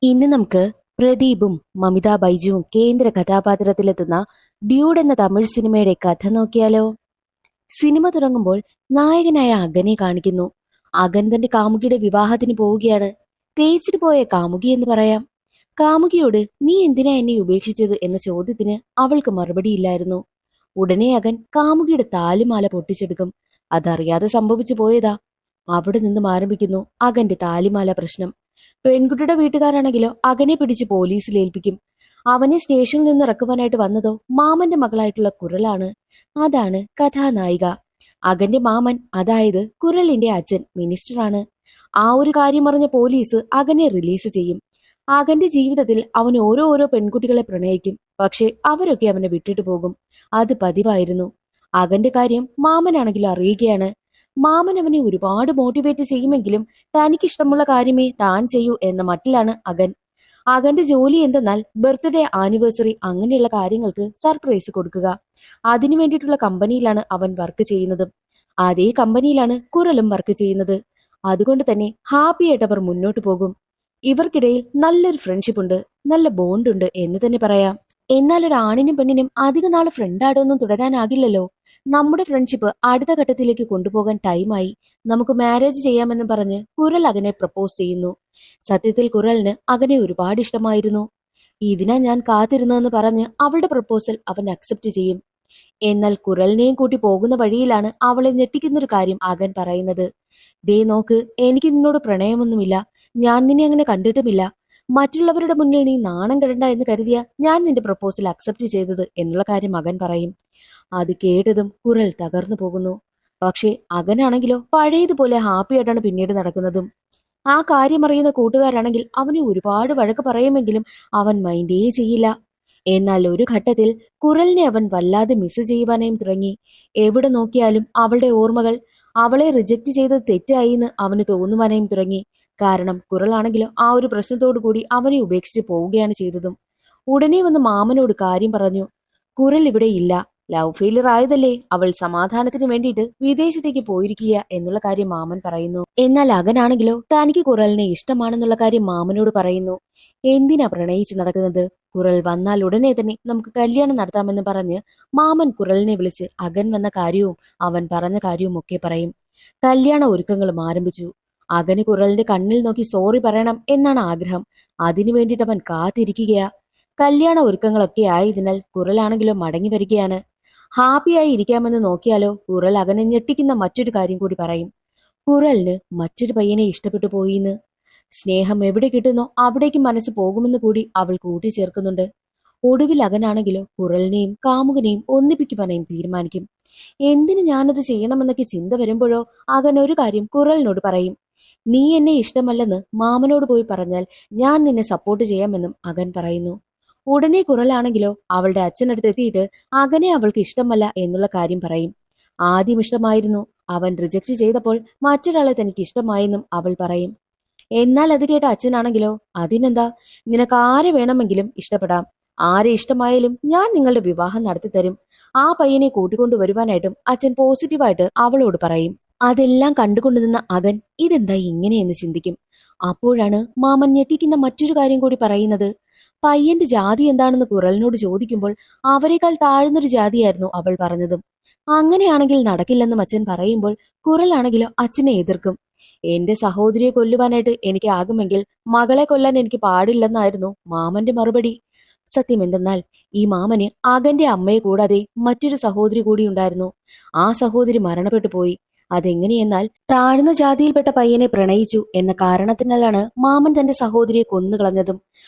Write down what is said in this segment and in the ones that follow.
ഇന്ന് നമുക്ക് പ്രദീപും മമിത ബൈജുവും കേന്ദ്ര കഥാപാത്രത്തിലെത്തുന്ന ഡ്യൂഡ് എന്ന തമിഴ് സിനിമയുടെ കഥ നോക്കിയാലോ. സിനിമ തുടങ്ങുമ്പോൾ നായകനായ അഗനെ കാണിക്കുന്നു. അഗൻ തന്റെ കാമുകിയുടെ വിവാഹത്തിന് പോവുകയാണ്. തേച്ചിട്ട് പോയ കാമുകി എന്ന് പറയാം. കാമുകിയോട് നീ എന്തിനാ എന്നെ ഉപേക്ഷിച്ചത് എന്ന ചോദ്യത്തിന് അവൾക്ക് മറുപടിയില്ലായിരുന്നു. ഉടനെ അഗൻ കാമുകിയുടെ താലിമാല പൊട്ടിച്ചെടുക്കും. അതറിയാതെ സംഭവിച്ചു പോയതാ. അവിടെ നിന്നും ആരംഭിക്കുന്നു അഗന്റെ താലിമാല പ്രശ്നം. പെൺകുട്ടിയുടെ വീട്ടുകാരാണെങ്കിലോ അഗനെ പിടിച്ച് പോലീസിൽ ഏൽപ്പിക്കും. അവനെ സ്റ്റേഷനിൽ നിന്ന് ഇറക്കുവാനായിട്ട് വന്നതോ മാമന്റെ മകളായിട്ടുള്ള കുരലാണ്. അതാണ് കഥാനായിക. അഗന്റെ മാമൻ, അതായത് കുരലിന്റെ അച്ഛൻ, മിനിസ്റ്ററാണ്. ആ ഒരു കാര്യം അറിഞ്ഞ പോലീസ് അഗനെ റിലീസ് ചെയ്യും. അഗന്റെ ജീവിതത്തിൽ അവൻ ഓരോ പെൺകുട്ടികളെ പ്രണയിക്കും. പക്ഷെ അവരൊക്കെ അവനെ വിട്ടിട്ട് പോകും. അത് പതിവായിരുന്നു. അഗന്റെ കാര്യം മാമനാണെങ്കിലും അറിയുകയാണ്. മാമൻ അവനെ ഒരുപാട് മോട്ടിവേറ്റ് ചെയ്യുമെങ്കിലും തനിക്കിഷ്ടമുള്ള കാര്യമേ താൻ ചെയ്യൂ എന്ന മട്ടിലാണ് അഗൻ. അഗന്റെ ജോലി എന്തെന്നാൽ ബർത്ത്ഡേ, ആനിവേഴ്സറി അങ്ങനെയുള്ള കാര്യങ്ങൾക്ക് സർപ്രൈസ് കൊടുക്കുക. അതിനു വേണ്ടിയിട്ടുള്ള കമ്പനിയിലാണ് അവൻ വർക്ക് ചെയ്യുന്നത്. അതേ കമ്പനിയിലാണ് കുരലും വർക്ക് ചെയ്യുന്നത്. അതുകൊണ്ട് തന്നെ ഹാപ്പി ആയിട്ട് അവർ മുന്നോട്ട് പോകും. ഇവർക്കിടയിൽ നല്ലൊരു ഫ്രണ്ട്ഷിപ്പ് ഉണ്ട്, നല്ല ബോണ്ട് ഉണ്ട് എന്ന് തന്നെ പറയാം. എന്നാൽ ഒരു ആണിനും പെണ്ണിനും അധിക നാള് ഫ്രണ്ടായിട്ടൊന്നും തുടരാനാകില്ലല്ലോ. നമ്മുടെ ഫ്രണ്ട്ഷിപ്പ് അടുത്ത ഘട്ടത്തിലേക്ക് കൊണ്ടുപോകാൻ ടൈമായി, നമുക്ക് മാരേജ് ചെയ്യാമെന്ന് പറഞ്ഞ് കുരൽ അഗനെ പ്രപ്പോസ് ചെയ്യുന്നു. സത്യത്തിൽ കുരലിന് അഗനെ ഒരുപാട് ഇഷ്ടമായിരുന്നു. ഇതിനാ ഞാൻ കാത്തിരുന്നതെന്ന് പറഞ്ഞ് അവളുടെ പ്രപ്പോസൽ അവൻ അക്സെപ്റ്റ് ചെയ്യും. എന്നാൽ കുരലിനെയും കൂട്ടി പോകുന്ന വഴിയിലാണ് അവളെ ഞെട്ടിക്കുന്നൊരു കാര്യം അഗൻ പറയുന്നത്. ദേ നോക്ക്, എനിക്ക് നിന്നോട് പ്രണയമൊന്നുമില്ല, ഞാൻ നിന്നെ അങ്ങനെ കണ്ടിട്ടുമില്ല. മറ്റുള്ളവരുടെ മുന്നിൽ നീ നാണം കെടണ്ട എന്ന് കരുതിയ ഞാൻ നിന്റെ പ്രപ്പോസൽ അക്സെപ്റ്റ് ചെയ്തത് എന്നുള്ള കാര്യം അഗൻ പറയും. അത് കേട്ടതും കുരൽ തകർന്നു പോകുന്നു. പക്ഷേ അഗനാണെങ്കിലോ പഴയതുപോലെ ഹാപ്പി ആയിട്ടാണ് പിന്നീട് നടക്കുന്നതും. ആ കാര്യം അറിയുന്ന കൂട്ടുകാരാണെങ്കിൽ അവനെ ഒരുപാട് വഴക്ക് പറയുമെങ്കിലും അവൻ മൈൻഡേ ചെയ്യില്ല. എന്നാൽ ഒരു ഘട്ടത്തിൽ കുരലിനെ അവൻ വല്ലാതെ മിസ് ചെയ്യുവാനായും തുടങ്ങി. എവിടെ നോക്കിയാലും അവളുടെ ഓർമ്മകൾ. അവളെ റിജക്റ്റ് ചെയ്തത് തെറ്റായി എന്ന് അവന് തോന്നുവാനായും തുടങ്ങി. കാരണം കുരലാണെങ്കിലോ ആ ഒരു പ്രശ്നത്തോടു കൂടി അവനെ ഉപേക്ഷിച്ച് പോവുകയാണ് ചെയ്തതും. ഉടനെ വന്ന് മാമനോട് കാര്യം പറഞ്ഞു. കുരൽ ഇവിടെ ഇല്ല, ലവ് ഫെയിലിയർ ആയതല്ലേ, അവൾ സമാധാനത്തിന് വേണ്ടിയിട്ട് വിദേശത്തേക്ക് പോയിരിക്കുക എന്നുള്ള കാര്യം മാമൻ പറയുന്നു. എന്നാൽ അഗനാണെങ്കിലോ തനിക്ക് കുരലിനെ ഇഷ്ടമാണെന്നുള്ള കാര്യം മാമനോട് പറയുന്നു. എന്തിനാ പ്രണയിച്ച് നടക്കുന്നത്, കുരൽ വന്നാൽ ഉടനെ തന്നെ നമുക്ക് കല്യാണം നടത്താമെന്ന് പറഞ്ഞ് മാമൻ കുരലിനെ വിളിച്ച് അഗൻ വന്ന കാര്യവും അവൻ പറഞ്ഞ കാര്യവും ഒക്കെ പറയും. കല്യാണ ഒരുക്കങ്ങളും ആരംഭിച്ചു. അഗന് കുരലിന്റെ കണ്ണിൽ നോക്കി സോറി പറയണം എന്നാണ് ആഗ്രഹം. അതിനു വേണ്ടിയിട്ട് അവൻ കാത്തിരിക്കുകയാ. കല്യാണ ഒരുക്കങ്ങളൊക്കെ ആയതിനാൽ കുരലാണെങ്കിലോ മടങ്ങി വരികയാണ്. ഹാപ്പിയായി ഇരിക്കാമെന്ന് നോക്കിയാലോ കുരൽ അഗനെ ഞെട്ടിക്കുന്ന മറ്റൊരു കാര്യം കൂടി പറയും. കുരലിന് മറ്റൊരു പയ്യനെ ഇഷ്ടപ്പെട്ടു പോയിന്ന്. സ്നേഹം എവിടെ കിട്ടുന്നോ അവിടേക്ക് മനസ്സ് പോകുമെന്ന് കൂടി അവൾ കൂട്ടിച്ചേർക്കുന്നുണ്ട്. ഒടുവിൽ അഗനാണെങ്കിലോ കുരലിനെയും കാമുകനെയും ഒന്നിപ്പിക്കുവാനായും തീരുമാനിക്കും. എന്തിന് ഞാനത് ചെയ്യണമെന്നൊക്കെ ചിന്ത വരുമ്പോഴോ അഗൻ ഒരു കാര്യം കുരലിനോട് പറയും. നീ എന്നെ ഇഷ്ടമല്ലെന്ന് മാമനോട് പോയി പറഞ്ഞാൽ ഞാൻ നിന്നെ സപ്പോർട്ട് ചെയ്യാമെന്നും അഗൻ പറയുന്നു. ഉടനെ കുരലാണെങ്കിലോ അവളുടെ അച്ഛനടുത്ത് എത്തിയിട്ട് അഗനെ അവൾക്ക് ഇഷ്ടമല്ല എന്നുള്ള കാര്യം പറയും. ആദ്യം ഇഷ്ടമായിരുന്നു, അവൻ റിജക്റ്റ് ചെയ്തപ്പോൾ മറ്റൊരാളെ തനിക്ക് ഇഷ്ടമായെന്നും അവൾ പറയും. എന്നാൽ അത് കേട്ട അച്ഛനാണെങ്കിലോ അതിനെന്താ, നിനക്ക് ആരെ വേണമെങ്കിലും ഇഷ്ടപ്പെടാം, ആരെ ഇഷ്ടമായാലും ഞാൻ നിങ്ങളുടെ വിവാഹം നടത്തി തരും. ആ പയ്യനെ കൂട്ടിക്കൊണ്ടുവരുവാനായിട്ടും അച്ഛൻ പോസിറ്റീവായിട്ട് അവളോട് പറയും. അതെല്ലാം കണ്ടുകൊണ്ടു നിന്ന അഗൻ ഇതെന്താ ഇങ്ങനെയെന്ന് ചിന്തിക്കും. അപ്പോഴാണ് മാമൻ ഞെട്ടിക്കുന്ന മറ്റൊരു കാര്യം കൂടി പറയുന്നത്. പയ്യന്റെ ജാതി എന്താണെന്ന് കുരലിനോട് ചോദിക്കുമ്പോൾ അവരെക്കാൾ താഴ്ന്നൊരു ജാതിയായിരുന്നു അവൾ പറഞ്ഞതും. അങ്ങനെയാണെങ്കിൽ നടക്കില്ലെന്നും അച്ഛൻ പറയുമ്പോൾ കുരലാണെങ്കിലോ അച്ഛനെ എതിർക്കും. എന്റെ സഹോദരിയെ കൊല്ലുവാനായിട്ട് എനിക്ക് ആകുമെങ്കിൽ മകളെ കൊല്ലാൻ എനിക്ക് പാടില്ലെന്നായിരുന്നു മാമന്റെ മറുപടി. സത്യം എന്തെന്നാൽ ഈ മാമന് അഗന്റെ അമ്മയെ കൂടാതെ മറ്റൊരു സഹോദരി കൂടി ഉണ്ടായിരുന്നു. ആ സഹോദരി മരണപ്പെട്ടു പോയി. അതെങ്ങനെയെന്നാൽ താഴ്ന്ന ജാതിയിൽപ്പെട്ട പയ്യനെ പ്രണയിച്ചു എന്ന കാരണത്തിനാലാണ് മാമൻ തന്റെ സഹോദരിയെ കൊന്നുകളഞ്ഞതും.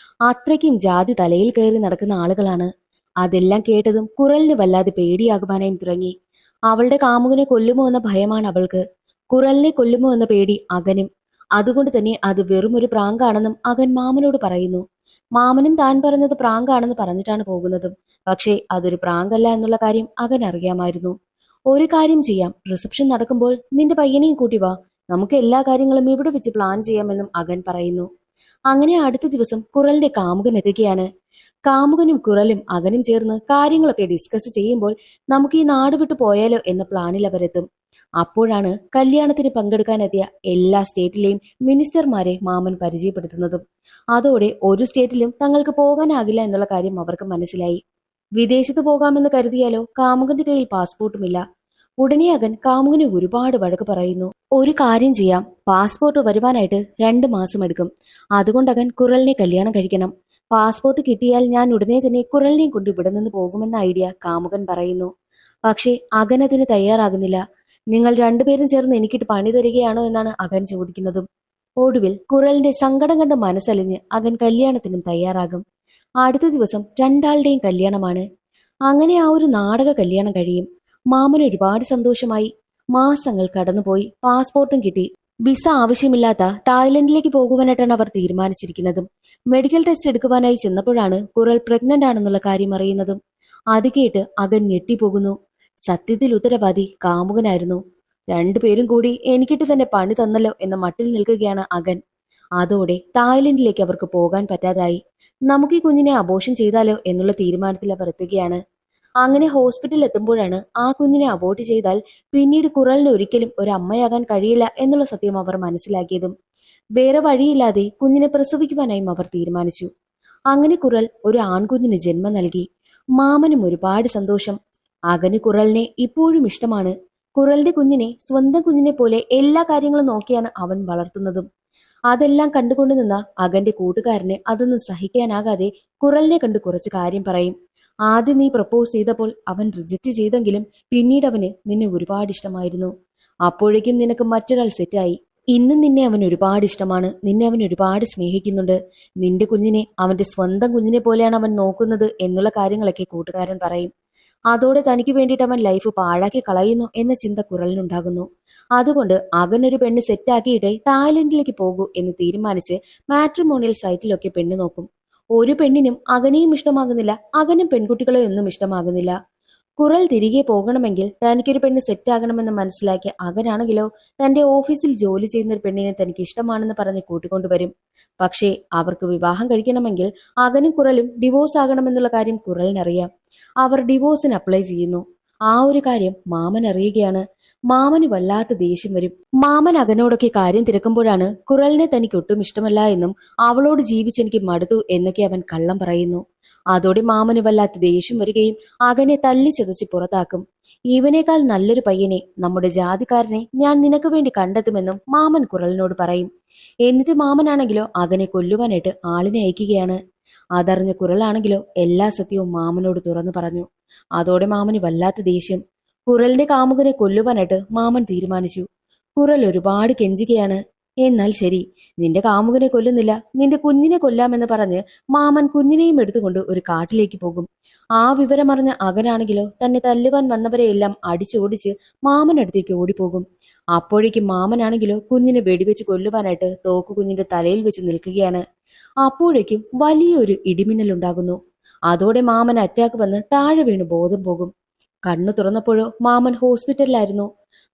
അത്രയ്ക്കും ജാതി തലയിൽ കയറി നടക്കുന്ന ആളുകളാണ്. അതെല്ലാം കേട്ടതും കുരലിന് വല്ലാതെ പേടിയാകുവാനായും തുടങ്ങി. അവളുടെ കാമുകനെ കൊല്ലുമോ എന്ന ഭയമാണ് അവൾക്ക്. കുരലിനെ കൊല്ലുമോ എന്ന പേടി അഗനും. അതുകൊണ്ട് തന്നെ അത് വെറും ഒരു പ്രാങ്കാണെന്നും അഗൻ മാമനോട് പറയുന്നു. മാമനും താൻ പറഞ്ഞത് പ്രാങ്കാണെന്ന് പറഞ്ഞിട്ടാണ് പോകുന്നതും. പക്ഷേ അതൊരു പ്രാങ്കല്ല എന്നുള്ള കാര്യം അഗൻ അറിയാമായിരുന്നു. ഒരു കാര്യം ചെയ്യാം, റിസപ്ഷൻ നടക്കുമ്പോൾ നിന്റെ പയ്യനെയും കൂട്ടി വാ, നമുക്ക് എല്ലാ കാര്യങ്ങളും ഇവിടെ വെച്ച് പ്ലാൻ ചെയ്യാമെന്നും അഗൻ പറയുന്നു. അങ്ങനെ അടുത്ത ദിവസം കുരലിന്റെ കാമുകൻ എത്തുകയാണ്. കാമുകനും കുരലും അഗനും ചേർന്ന് കാര്യങ്ങളൊക്കെ ഡിസ്കസ് ചെയ്യുമ്പോൾ നമുക്ക് ഈ നാട് വിട്ടു പോയാലോ എന്ന പ്ലാനിൽ അവരെത്തും. അപ്പോഴാണ് കല്യാണത്തിന് പങ്കെടുക്കാനെത്തിയ എല്ലാ സ്റ്റേറ്റിലെയും മിനിസ്റ്റർമാരെ മാമൻ പരിചയപ്പെടുത്തുന്നതും. അതോടെ ഒരു സ്റ്റേറ്റിലും തങ്ങൾക്ക് പോകാനാകില്ല എന്നുള്ള കാര്യം അവർക്ക് മനസ്സിലായി. വിദേശത്ത് പോകാമെന്ന് കരുതിയാലോ കാമുകന്റെ കയ്യിൽ പാസ്പോർട്ടുമില്ല. ഉടനെ അകൻ കാമുകന് ഒരുപാട് വഴക്ക് പറയുന്നു. ഒരു കാര്യം ചെയ്യാം, പാസ്പോർട്ട് വരുവാനായിട്ട് 2 മാസം എടുക്കും. അതുകൊണ്ട് അകൻ കുറലിനെ കല്യാണം കഴിക്കണം. പാസ്പോർട്ട് കിട്ടിയാൽ ഞാൻ ഉടനെ തന്നെ കുറലിനെയും കൊണ്ട് ഇവിടെ നിന്ന് പോകുമെന്ന ഐഡിയ കാമുകൻ പറയുന്നു. പക്ഷേ അകൻ അതിന് തയ്യാറാകുന്നില്ല. നിങ്ങൾ രണ്ടുപേരും ചേർന്ന് എനിക്കിട്ട് പണി തരികയാണോ എന്നാണ് അകൻ ചോദിക്കുന്നതും. ഒടുവിൽ കുറലിന്റെ സങ്കടം കണ്ട് മനസ്സലിഞ്ഞ് അകൻ കല്യാണത്തിനും തയ്യാറാകും. അടുത്ത ദിവസം രണ്ടാളുടെയും കല്യാണമാണ്. അങ്ങനെ ആ ഒരു നാടക കല്യാണം കഴിയും. മാമന് ഒരുപാട് സന്തോഷമായി. മാസങ്ങൾ കടന്നുപോയി. പാസ്പോർട്ടും കിട്ടി. വിസ ആവശ്യമില്ലാത്ത തായ്ലൻഡിലേക്ക് പോകുവാനായിട്ടാണ് അവർ തീരുമാനിച്ചിരിക്കുന്നതും. മെഡിക്കൽ ടെസ്റ്റ് എടുക്കുവാനായി ചെന്നപ്പോഴാണ് കുറൽ പ്രഗ്നന്റ് ആണെന്നുള്ള കാര്യം അറിയുന്നതും. അത് കേട്ട് അകൻ ഞെട്ടിപ്പോകുന്നു. സത്യത്തിൽ ഉത്തരവാദി കാമുകനായിരുന്നു. രണ്ടുപേരും കൂടി എനിക്കിട്ട് തന്നെ പണി തന്നല്ലോ എന്ന മട്ടിൽ നിൽക്കുകയാണ് അകൻ. അതോടെ തായ്ലൻഡിലേക്ക് അവർക്ക് പോകാൻ പറ്റാതായി. നമുക്ക് ഈ കുഞ്ഞിനെ അബോർഷൻ ചെയ്താലോ എന്നുള്ള തീരുമാനത്തിൽ അവർ എത്തുകയാണ്. അങ്ങനെ ഹോസ്പിറ്റലിൽ എത്തുമ്പോഴാണ് ആ കുഞ്ഞിനെ അബോർട്ട് ചെയ്താൽ പിന്നീട് കുറലിന് ഒരിക്കലും ഒരു അമ്മയാകാൻ കഴിയില്ല എന്നുള്ള സത്യം അവർ മനസ്സിലാക്കിയതും. വേറെ വഴിയില്ലാതെ കുഞ്ഞിനെ പ്രസവിക്കുവാനായും അവർ തീരുമാനിച്ചു. അങ്ങനെ കുറൽ ഒരു ആൺകുഞ്ഞിന് ജന്മം നൽകി. മാമനും ഒരുപാട് സന്തോഷം. അകന് കുറലിനെ ഇപ്പോഴും ഇഷ്ടമാണ്. കുറലിന്റെ കുഞ്ഞിനെ സ്വന്തം കുഞ്ഞിനെ പോലെ എല്ലാ കാര്യങ്ങളും നോക്കിയാണ് അവൻ വളർത്തുന്നതും. അതെല്ലാം കണ്ടുകൊണ്ടു നിന്ന അകന്റെ കൂട്ടുകാരന് അതൊന്നും സഹിക്കാനാകാതെ കുറലിനെ കണ്ട് കുറച്ച് കാര്യം പറയും. ആദ്യം നീ പ്രപ്പോസ് ചെയ്തപ്പോൾ അവൻ റിജക്റ്റ് ചെയ്തെങ്കിലും പിന്നീട് അവന് നിന്നെ ഒരുപാട് ഇഷ്ടമായിരുന്നു. അപ്പോഴേക്കും നിനക്ക് മറ്റൊരാൾ സെറ്റായി. ഇന്നും നിന്നെ അവൻ ഒരുപാട് ഇഷ്ടമാണ്. നിന്നെ അവൻ ഒരുപാട് സ്നേഹിക്കുന്നുണ്ട്. നിന്റെ കുഞ്ഞിനെ അവന്റെ സ്വന്തം കുഞ്ഞിനെ പോലെയാണ് അവൻ നോക്കുന്നത് എന്നുള്ള കാര്യങ്ങളൊക്കെ കൂട്ടുകാരൻ പറയും. അതോടെ തനിക്ക് വേണ്ടിയിട്ട് അവൻ ലൈഫ് പാഴാക്കി കളയുന്നു എന്ന ചിന്ത കുറലിനുണ്ടാകുന്നു. അതുകൊണ്ട് അകനൊരു പെണ്ണ് സെറ്റാക്കിയിട്ടേ തായ്ലൻഡിലേക്ക് പോകൂ എന്ന് തീരുമാനിച്ച് മാട്രിമോണിയൽ സൈറ്റിലൊക്കെ പെണ്ണ് നോക്കും. ഒരു പെണ്ണിനും അകനെയും ഇഷ്ടമാകുന്നില്ല. അകനും പെൺകുട്ടികളെ ഒന്നും ഇഷ്ടമാകുന്നില്ല. കുറൽ തിരികെ പോകണമെങ്കിൽ തനിക്കൊരു പെണ്ണ് സെറ്റാകണമെന്ന് മനസ്സിലാക്കിയ അകനാണെങ്കിലോ തന്റെ ഓഫീസിൽ ജോലി ചെയ്യുന്ന ഒരു പെണ്ണിനെ തനിക്ക് ഇഷ്ടമാണെന്ന് പറഞ്ഞ് കൂട്ടിക്കൊണ്ടുവരും. പക്ഷേ അവർക്ക് വിവാഹം കഴിക്കണമെങ്കിൽ അകനും കുറലും ഡിവോഴ്സ് ആകണമെന്നുള്ള കാര്യം കുറലിനറിയാം. അവർ ഡിവോഴ്സിന് അപ്ലൈ ചെയ്യുന്നു. ആ ഒരു കാര്യം മാമൻ അറിയുകയാണ്. മാമന് വല്ലാത്ത ദേഷ്യം വരും. മാമൻ അകനോടൊക്കെ കാര്യം തിരക്കുമ്പോഴാണ് കുറലിനെ തനിക്ക് ഒട്ടും ഇഷ്ടമല്ല എന്നും അവളോട് ജീവിച്ചെനിക്ക് മടുത്തു എന്നൊക്കെ അവൻ കള്ളം പറയുന്നു. അതോടെ മാമന് വല്ലാത്ത ദേഷ്യം വരികയും അകനെ തല്ലി ചതച്ച് പുറത്താക്കും. ഇവനേക്കാൾ നല്ലൊരു പയ്യനെ, നമ്മുടെ ജാതിക്കാരനെ ഞാൻ നിനക്ക് വേണ്ടി കണ്ടെത്തുമെന്നും മാമൻ കുറലിനോട് പറയും. എന്നിട്ട് മാമനാണെങ്കിലോ അകനെ കൊല്ലുവാനായിട്ട് ആളിനെ അയക്കുകയാണ്. അതറിഞ്ഞ കുറലാണെങ്കിലോ എല്ലാ സത്യവും മാമനോട് തുറന്നു പറഞ്ഞു. അതോടെ മാമന് വല്ലാത്ത ദേഷ്യം. കുറലിന്റെ കാമുകനെ കൊല്ലുവാനായിട്ട് മാമൻ തീരുമാനിച്ചു. കുറൽ ഒരുപാട് കെഞ്ചുകയാണ്. എന്നാൽ ശരി, നിന്റെ കാമുകനെ കൊല്ലുന്നില്ല, നിന്റെ കുഞ്ഞിനെ കൊല്ലാമെന്ന് പറഞ്ഞ് മാമൻ കുഞ്ഞിനെയും എടുത്തുകൊണ്ട് ഒരു കാട്ടിലേക്ക് പോകും. ആ വിവരമറിഞ്ഞ അകനാണെങ്കിലോ തന്നെ തല്ലുവാൻ വന്നവരെയെല്ലാം അടിച്ചോടിച്ച് മാമനടുത്തേക്ക് ഓടിപ്പോകും. അപ്പോഴേക്കും മാമനാണെങ്കിലോ കുഞ്ഞിനെ വെടിവെച്ച് കൊല്ലുവാനായിട്ട് തോക്ക് കുഞ്ഞിന്റെ തലയിൽ വെച്ച് നിൽക്കുകയാണ്. അപ്പോഴേക്കും വലിയൊരു ഇടിമിന്നലുണ്ടാകുന്നു. അതോടെ മാമൻ അറ്റാക്ക് വന്ന് താഴെ വീണ് ബോധം പോകും. കണ്ണു തുറന്നപ്പോഴോ മാമൻ ഹോസ്പിറ്റലിലായിരുന്നു.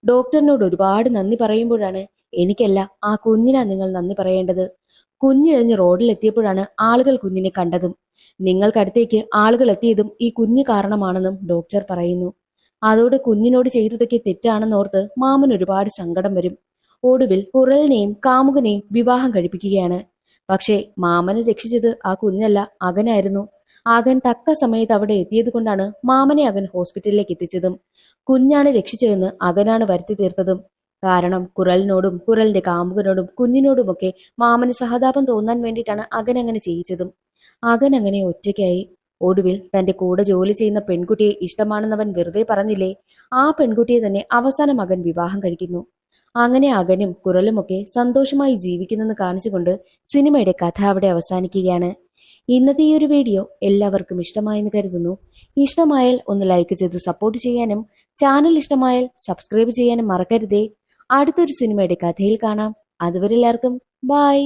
ഡോക്ടറിനോട് ഒരുപാട് നന്ദി പറയുമ്പോഴാണ്, എനിക്കല്ല ആ കുഞ്ഞിനാ നിങ്ങൾ നന്ദി പറയേണ്ടത്. കുഞ്ഞിഴഞ്ഞ് റോഡിലെത്തിയപ്പോഴാണ് ആളുകൾ കുഞ്ഞിനെ കണ്ടതും നിങ്ങൾക്കടുത്തേക്ക് ആളുകൾ എത്തിയതും ഈ കുഞ്ഞ് കാരണമാണെന്നും ഡോക്ടർ പറയുന്നു. അതോടെ കുഞ്ഞിനോട് ചെയ്തതൊക്കെ തെറ്റാണെന്നോർത്ത് മാമൻ ഒരുപാട് സങ്കടം വരും. ഒടുവിൽ കുറലിനെയും കാമുകനെയും വിവാഹം കഴിപ്പിക്കുകയാണ്. പക്ഷേ മാമനെ രക്ഷിച്ചത് ആ കുഞ്ഞല്ല, അകനായിരുന്നു. അകൻ തക്ക സമയത്ത് അവിടെ എത്തിയത് കൊണ്ടാണ് മാമനെ അകൻ ഹോസ്പിറ്റലിലേക്ക് എത്തിച്ചതും കുഞ്ഞാണ് രക്ഷിച്ചതെന്ന് അകനാണ് വരുത്തി തീർത്തതും. കാരണം കുറലിനോടും കുറലിന്റെ കാമുകനോടും കുഞ്ഞിനോടുമൊക്കെ മാമന് സഹതാപം തോന്നാൻ വേണ്ടിയിട്ടാണ് അകൻ അങ്ങനെ ചെയ്യിച്ചതും. അകൻ അങ്ങനെ ഒറ്റയ്ക്കായി. ഒടുവിൽ തന്റെ കൂടെ ജോലി ചെയ്യുന്ന പെൺകുട്ടിയെ ഇഷ്ടമാണെന്നവൻ വെറുതെ പറഞ്ഞില്ലേ, ആ പെൺകുട്ടിയെ തന്നെ അവസാനം അകൻ വിവാഹം കഴിക്കുന്നു. അങ്ങനെ അകനും കുറലുമൊക്കെ സന്തോഷമായി ജീവിക്കുന്നെന്ന് കാണിച്ചുകൊണ്ട് സിനിമയുടെ കഥ അവിടെ അവസാനിക്കുകയാണ്. ഇന്നത്തെ ഈ ഒരു വീഡിയോ എല്ലാവർക്കും ഇഷ്ടമായെന്ന് കരുതുന്നു. ഇഷ്ടമായാൽ ഒന്ന് ലൈക്ക് ചെയ്ത് സപ്പോർട്ട് ചെയ്യാനും ചാനൽ ഇഷ്ടമായാൽ സബ്സ്ക്രൈബ് ചെയ്യാനും മറക്കരുതേ. അടുത്തൊരു സിനിമയുടെ കഥയിൽ കാണാം. അതുവരെ എല്ലാവർക്കും ബൈ.